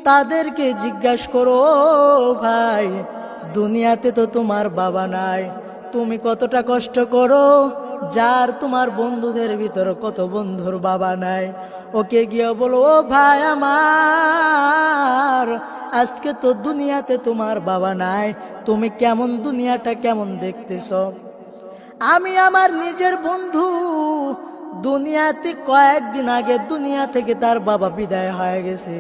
তাদেরকে জিজ্ঞাসা করো, ভাই দুনিয়াতে তো তোমার বাবা নাই, তুমি কতটা কষ্ট করো, যার তোমার বন্ধুদের ভিতরে কত বন্ধুর বাবা নাই, ওকে গিয়ে বলো, ও ভাই আমার, আজকে তো দুনিয়াতে তোমার বাবা নাই, তুমি কেমন দুনিয়াটা কেমন দেখতেছ। আমি আমার নিজের বন্ধু, দুনিয়াতে কয়েকদিন আগে দুনিয়া থেকে তার বাবা বিদায় হয়ে গেছে।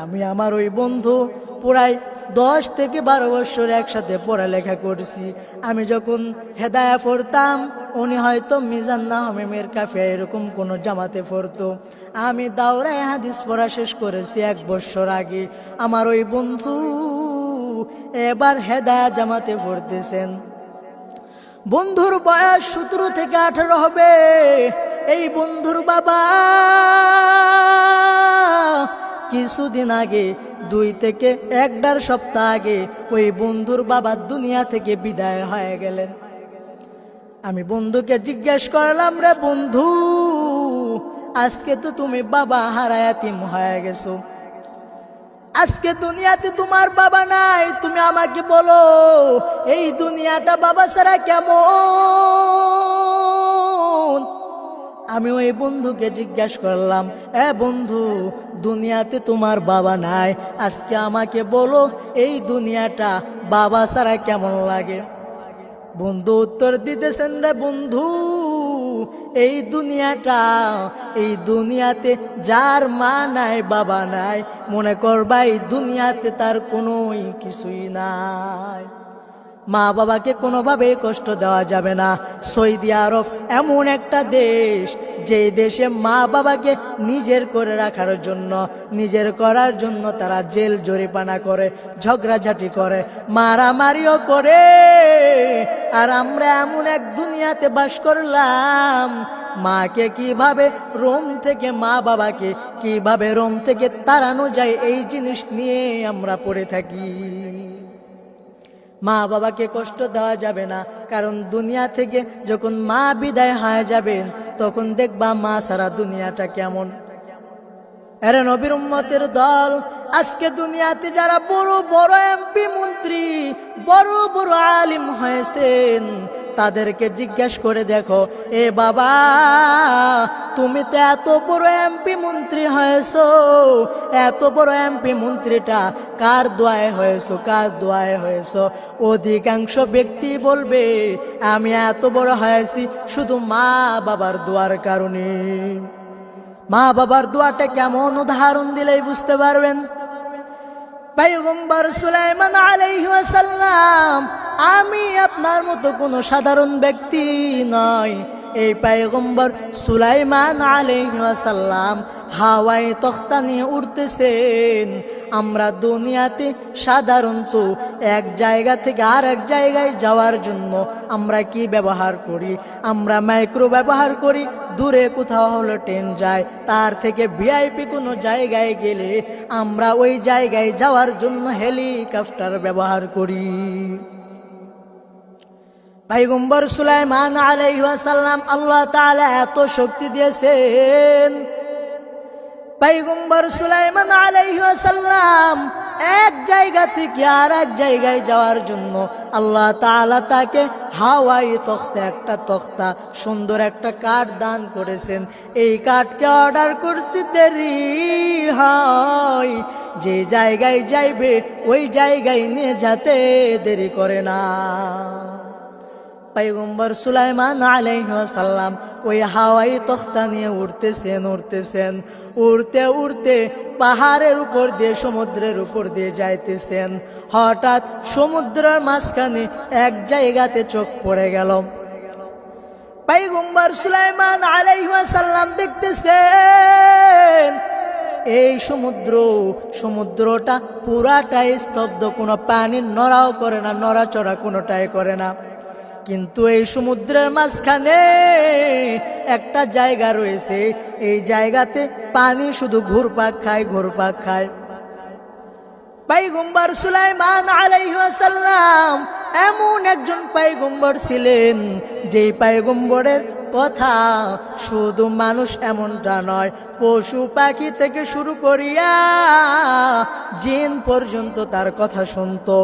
আমি আমার ওই বন্ধু প্রায় 10 থেকে 12 বছর একসাথে পড়ালেখা করছি। আমি যখন হেদায়া পড়তাম, উনি হয়তো মিজান্না হামিমের কাফে এরকম কোন জামাতে পড়তো। আমি দাওরায়ে হাদিস পড়া শেষ করেছি 1 বছর আগে। আমার ওই বন্ধু এবার হেদায়া জামাতে পড়তেছেন। বন্ধুর বয়স 17 থেকে 18 হবে। এই বন্ধুর বাবা কিছুদিন আগে, 2 থেকে 1.5 সপ্তাহ আগে ওই বন্ধুর বাবা দুনিয়া থেকে বিদায় হয়ে গেলেন। আমি বন্ধুকে জিজ্ঞেস করলাম, রে বন্ধু, আজকে তো তুমি বাবা হারায়া এতিম হয়ে গেছো, আজকে দুনিয়াতে তোমার বাবা নাই, তুমি আমাকে বলো এই দুনিয়াটা বাবা ছাড়া কেমন। আমি ওই বন্ধুকে জিজ্ঞাসা করলাম, এ বন্ধু, দুনিয়াতে তোমার বাবা নাই, আজকে আমাকে বলো এই দুনিয়াটা বাবা ছাড়া কেমন লাগে। বন্ধু উত্তর দিতেছেন, রে বন্ধু, এই দুনিয়াতে যার মা নাই বাবা নাই, মনে করবা এই দুনিয়াতে তার কোনো কিছুই নাই। মা বাবাকে কোনোভাবে কষ্ট দেওয়া যাবে না। সৌদি আরব এমন একটা দেশ, যে দেশে মা বাবাকে নিজের করে রাখার জন্য, নিজের করার জন্য তারা জেল জরিমানা করে, ঝগড়াঝাটি করে, মারামারিও করে। আর আমরা এমন এক দুনিয়াতে বাস করলাম, মাকে কিভাবে রোম থেকে, মা বাবাকে কিভাবে রোম থেকে তাড়ানো যায়, এই জিনিস নিয়ে আমরা পড়ে থাকি। মা বাবাকে কষ্ট দেওয়া যাবে না, কারণ দুনিয়া থেকে যখন মা বিদায় হয়ে যাবেন, তখন দেখবা মা সারা দুনিয়াটা কেমন। এর নবীর উম্মতের দল, আজকে দুনিয়াতে যারা বড় বড় এমপি মন্ত্রী, বড় বড় আলিম হয়েছেন, তাদেরকে জিজ্ঞাসা করে দেখো, এ বাবা, তুমি তো এত বড় এমপি মন্ত্রী হয়েছো, এত বড় এমপি মন্ত্রীটা কার দোয়ায় হয়েছো, কার দোয়ায় হয়েছো? অধিকাংশ ব্যক্তি বলবে, আমি এত বড় হয়েছি শুধু মা বাবার দোয়ার কারণে। মা বাবার দোয়াটা কেমন, উদাহরণ দিলেই বুঝতে পারবেন। পয়গম্বর সুলাইমান আলাইহিস সালাম, আমি আপনার মতো কোনো সাধারণ ব্যক্তি নয়। এই পয়গম্বর সুলাইমান আলাইহিস সালাম হাওয়ায় তখতা নিয়ে উড়তেছেন। আমরা দুনিয়াতে সাধারণত এক জায়গা থেকে আর এক জায়গায় যাওয়ার জন্য আমরা কি ব্যবহার করি? আমরা মাইক্রো ব্যবহার করি। দূরে কোথাও হলো ট্রেন যায়, তার থেকে ভিআইপি কোনো জায়গায় গেলে আমরা ওই জায়গায় যাওয়ার জন্য হেলিকপ্টার ব্যবহার করি। পয়গম্বর সুলাইমান আলাইহিস সালাম আল্লাহ তাআলা এত শক্তি দিয়েছেন, পয়গম্বর সুলাইমান আলাইহিস সালাম এক জায়গা থেকে আর এক জায়গায় যাওয়ার জন্য আল্লাহ তাআলা তাকে হাওয়াই তখতা, একটা তখতা, সুন্দর একটা কাঠ দান করেছেন। এই কাঠকে অর্ডার করতে দেরি হয়, যে জায়গায় যাইবে ওই জায়গায় নিয়ে যেতে দেরি করে না। পয়গম্বর সুলাইমান আলাইহিস সালাম ওই হাওয়াই তখতা নিয়ে উড়তেছেন, উড়তে উড়তে পাহাড়ের উপর দিয়ে, সমুদ্রের উপর দিয়ে যাইতেছেন। হঠাৎ সমুদ্রের মাঝখানে এক জায়গাতে চোখ পড়ে গেল। পয়গম্বর সুলাইমান আলাইহিস সালাম দেখতেছেন এই সমুদ্রটা পুরাটাই স্তব্ধ, কোনো পানি নড়াও করে না, নড়াচড়া কোনোটাই করে না। কিন্তু এই সমুদ্রের মাঝখানে একটা জায়গা রয়েছে, এই জায়গাতে পানি শুধু ঘুরপাক খায়। পয়গম্বর সুলাইমান আলাইহিস সালাম এমন একজন পয়গম্বর ছিলেন, যেই পয়গম্বরের কথা শুধু মানুষ এমনটা নয়, পশু পাখি থেকে শুরু করিয়া জিন পর্যন্ত তার কথা শুনতো।